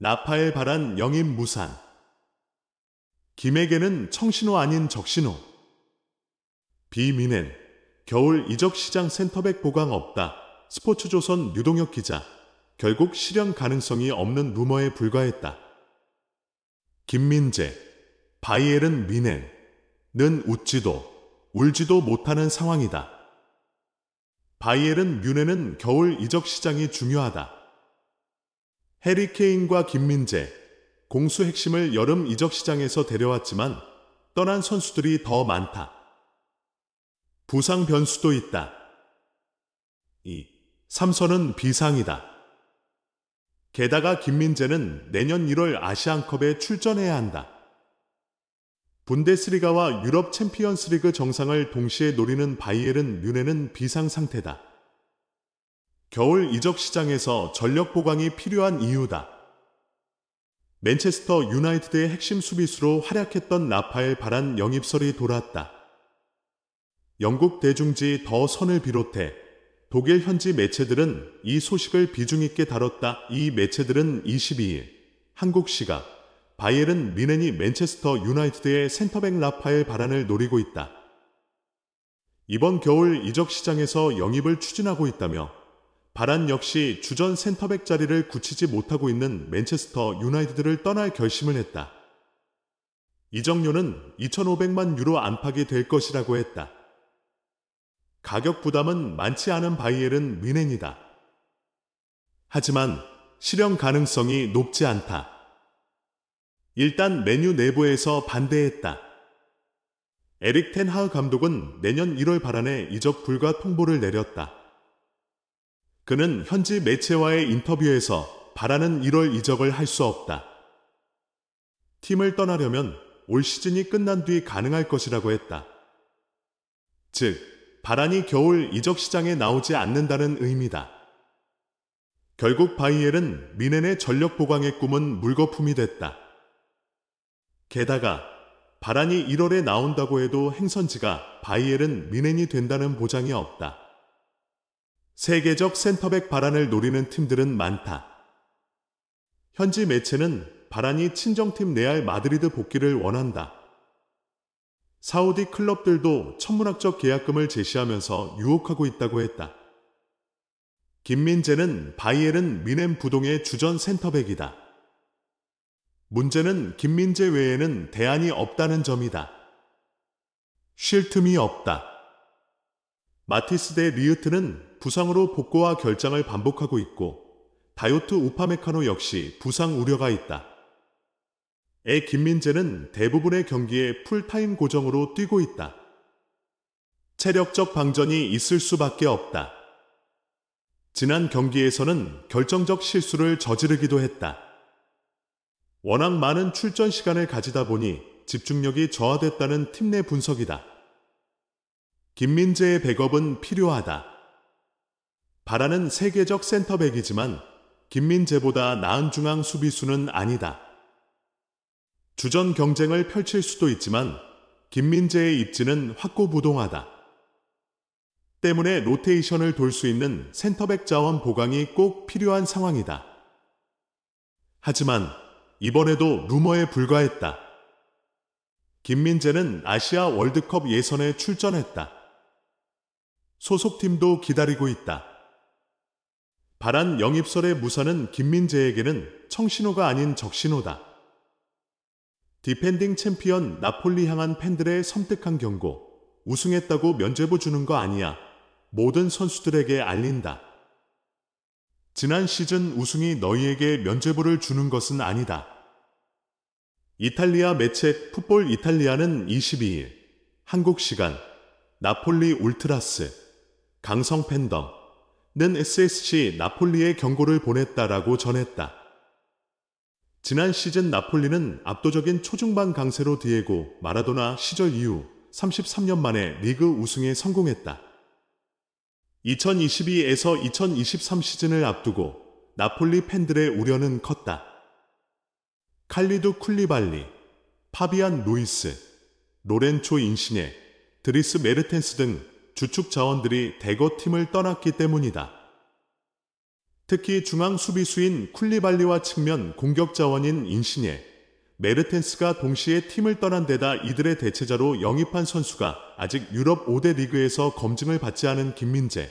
나파엘 바란 영입 무산. 김에게는 청신호 아닌 적신호. 비미넨, 겨울 이적 시장 센터백 보강 없다. 스포츠조선 류동혁 기자. 결국 실현 가능성이 없는 루머에 불과했다. 김민재, 바이에른 뮌헨은 웃지도 울지도 못하는 상황이다. 바이에른 뮌헨은 겨울 이적 시장이 중요하다. 해리 케인과 김민재, 공수 핵심을 여름 이적 시장에서 데려왔지만 떠난 선수들이 더 많다. 부상 변수도 있다. 2. 삼선은 비상이다. 게다가 김민재는 내년 1월 아시안컵에 출전해야 한다. 분데스리가와 유럽 챔피언스리그 정상을 동시에 노리는 바이에른 뮌헨은 비상 상태다. 겨울 이적 시장에서 전력 보강이 필요한 이유다. 맨체스터 유나이티드의 핵심 수비수로 활약했던 나파엘 바란 영입설이 돌았다. 영국 대중지 더 선을 비롯해 독일 현지 매체들은 이 소식을 비중 있게 다뤘다. 이 매체들은 22일 한국 시각 바이에른 뮌헨이 맨체스터 유나이티드의 센터백 나파엘 바란을 노리고 있다. 이번 겨울 이적 시장에서 영입을 추진하고 있다며 바란 역시 주전 센터백 자리를 굳히지 못하고 있는 맨체스터 유나이티드를 떠날 결심을 했다. 이적료는 2,500만 유로 안팎이 될 것이라고 했다. 가격 부담은 많지 않은 바이에른 뮌헨이다. 하지만 실현 가능성이 높지 않다. 일단 메뉴 내부에서 반대했다. 에릭 텐 하흐 감독은 내년 1월 바란에 이적 불가 통보를 내렸다. 그는 현지 매체와의 인터뷰에서 바란은 1월 이적을 할 수 없다. 팀을 떠나려면 올 시즌이 끝난 뒤 가능할 것이라고 했다. 즉, 바란이 겨울 이적 시장에 나오지 않는다는 의미다. 결국 바이에른 뮌헨의 전력 보강의 꿈은 물거품이 됐다. 게다가 바란이 1월에 나온다고 해도 행선지가 바이에른 뮌헨이 된다는 보장이 없다. 세계적 센터백 바란을 노리는 팀들은 많다. 현지 매체는 바란이 친정팀 레알 마드리드 복귀를 원한다. 사우디 클럽들도 천문학적 계약금을 제시하면서 유혹하고 있다고 했다. 김민재는 바이에른 뮌헨 부동의 주전 센터백이다. 문제는 김민재 외에는 대안이 없다는 점이다. 쉴 틈이 없다. 마티스 대 리으트는 부상으로 복구와 결장을 반복하고 있고 다요트 우파메카노 역시 부상 우려가 있다. 김민재는 대부분의 경기에 풀타임 고정으로 뛰고 있다. 체력적 방전이 있을 수밖에 없다. 지난 경기에서는 결정적 실수를 저지르기도 했다. 워낙 많은 출전 시간을 가지다 보니 집중력이 저하됐다는 팀 내 분석이다. 김민재의 백업은 필요하다. 바란은 세계적 센터백이지만 김민재보다 나은 중앙 수비수는 아니다. 주전 경쟁을 펼칠 수도 있지만 김민재의 입지는 확고부동하다. 때문에 로테이션을 돌 수 있는 센터백 자원 보강이 꼭 필요한 상황이다. 하지만 이번에도 루머에 불과했다. 김민재는 아시아 월드컵 예선에 출전했다. 소속팀도 기다리고 있다. 바란 영입설의 무산은 김민재에게는 청신호가 아닌 적신호다. 디펜딩 챔피언 나폴리 향한 팬들의 섬뜩한 경고. 우승했다고 면죄부 주는 거 아니야. 모든 선수들에게 알린다. 지난 시즌 우승이 너희에게 면죄부를 주는 것은 아니다. 이탈리아 매체 풋볼 이탈리아는 22일 한국 시간 나폴리 울트라스 강성 팬덤는 SSC 나폴리에 경고를 보냈다라고 전했다. 지난 시즌 나폴리는 압도적인 초중반 강세로 디에고 마라도나 시절 이후 33년 만에 리그 우승에 성공했다. 2022에서 2023 시즌을 앞두고 나폴리 팬들의 우려는 컸다. 칼리두 쿨리발리, 파비안 루이스, 로렌초 인시네, 드리스 메르텐스 등 주축 자원들이 대거 팀을 떠났기 때문이다. 특히 중앙 수비수인 쿨리발리와 측면 공격 자원인 인시녜, 메르텐스가 동시에 팀을 떠난 데다 이들의 대체자로 영입한 선수가 아직 유럽 5대 리그에서 검증을 받지 않은 김민재,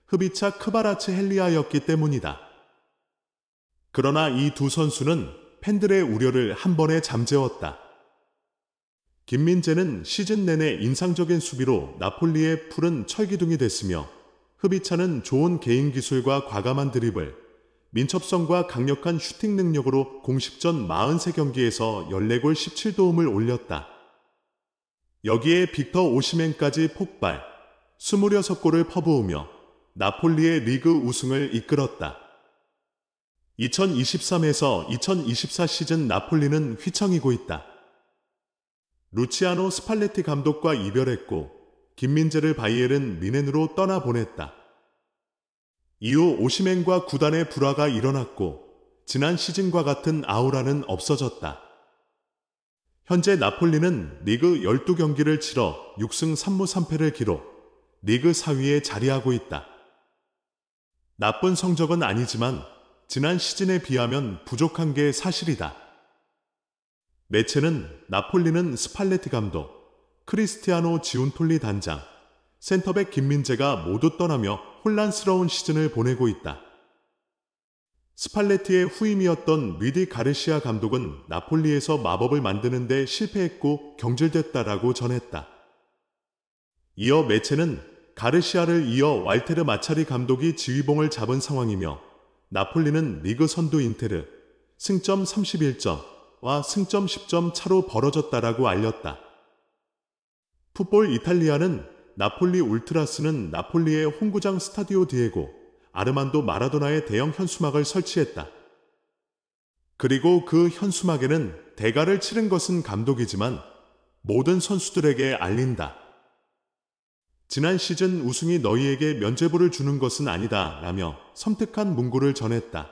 흡이차 크바라츠 헬리아였기 때문이다. 그러나 이 두 선수는 팬들의 우려를 한 번에 잠재웠다. 김민재는 시즌 내내 인상적인 수비로 나폴리의 푸른 철기둥이 됐으며 흡이차는 좋은 개인 기술과 과감한 드리블, 민첩성과 강력한 슈팅 능력으로 공식전 43경기에서 14골 17도움을 올렸다. 여기에 빅터 오시멘까지 폭발, 26골을 퍼부으며 나폴리의 리그 우승을 이끌었다. 2023에서 2024 시즌 나폴리는 휘청이고 있다. 루치아노 스팔레티 감독과 이별했고 김민재를 바이에른 미넨으로 떠나보냈다. 이후 오시멘과 구단의 불화가 일어났고 지난 시즌과 같은 아우라는 없어졌다. 현재 나폴리는 리그 12경기를 치러 6승 3무 3패를 기록, 리그 4위에 자리하고 있다. 나쁜 성적은 아니지만 지난 시즌에 비하면 부족한 게 사실이다. 매체는 나폴리는 스팔레티 감독, 크리스티아노 지운톨리 단장, 센터백 김민재가 모두 떠나며 혼란스러운 시즌을 보내고 있다. 스팔레티의 후임이었던 리디 가르시아 감독은 나폴리에서 마법을 만드는 데 실패했고 경질됐다라고 전했다. 이어 매체는 가르시아를 이어 왈테르 마차리 감독이 지휘봉을 잡은 상황이며 나폴리는 리그 선두 인테르, 승점 31점과 승점 10점 차로 벌어졌다라고 알렸다. 풋볼 이탈리아는 나폴리 울트라스는 나폴리의 홈구장 스타디오 디에고 아르만도 마라도나의 대형 현수막을 설치했다. 그리고 그 현수막에는 대가를 치른 것은 감독이지만 모든 선수들에게 알린다. 지난 시즌 우승이 너희에게 면죄부를 주는 것은 아니다 라며 섬뜩한 문구를 전했다.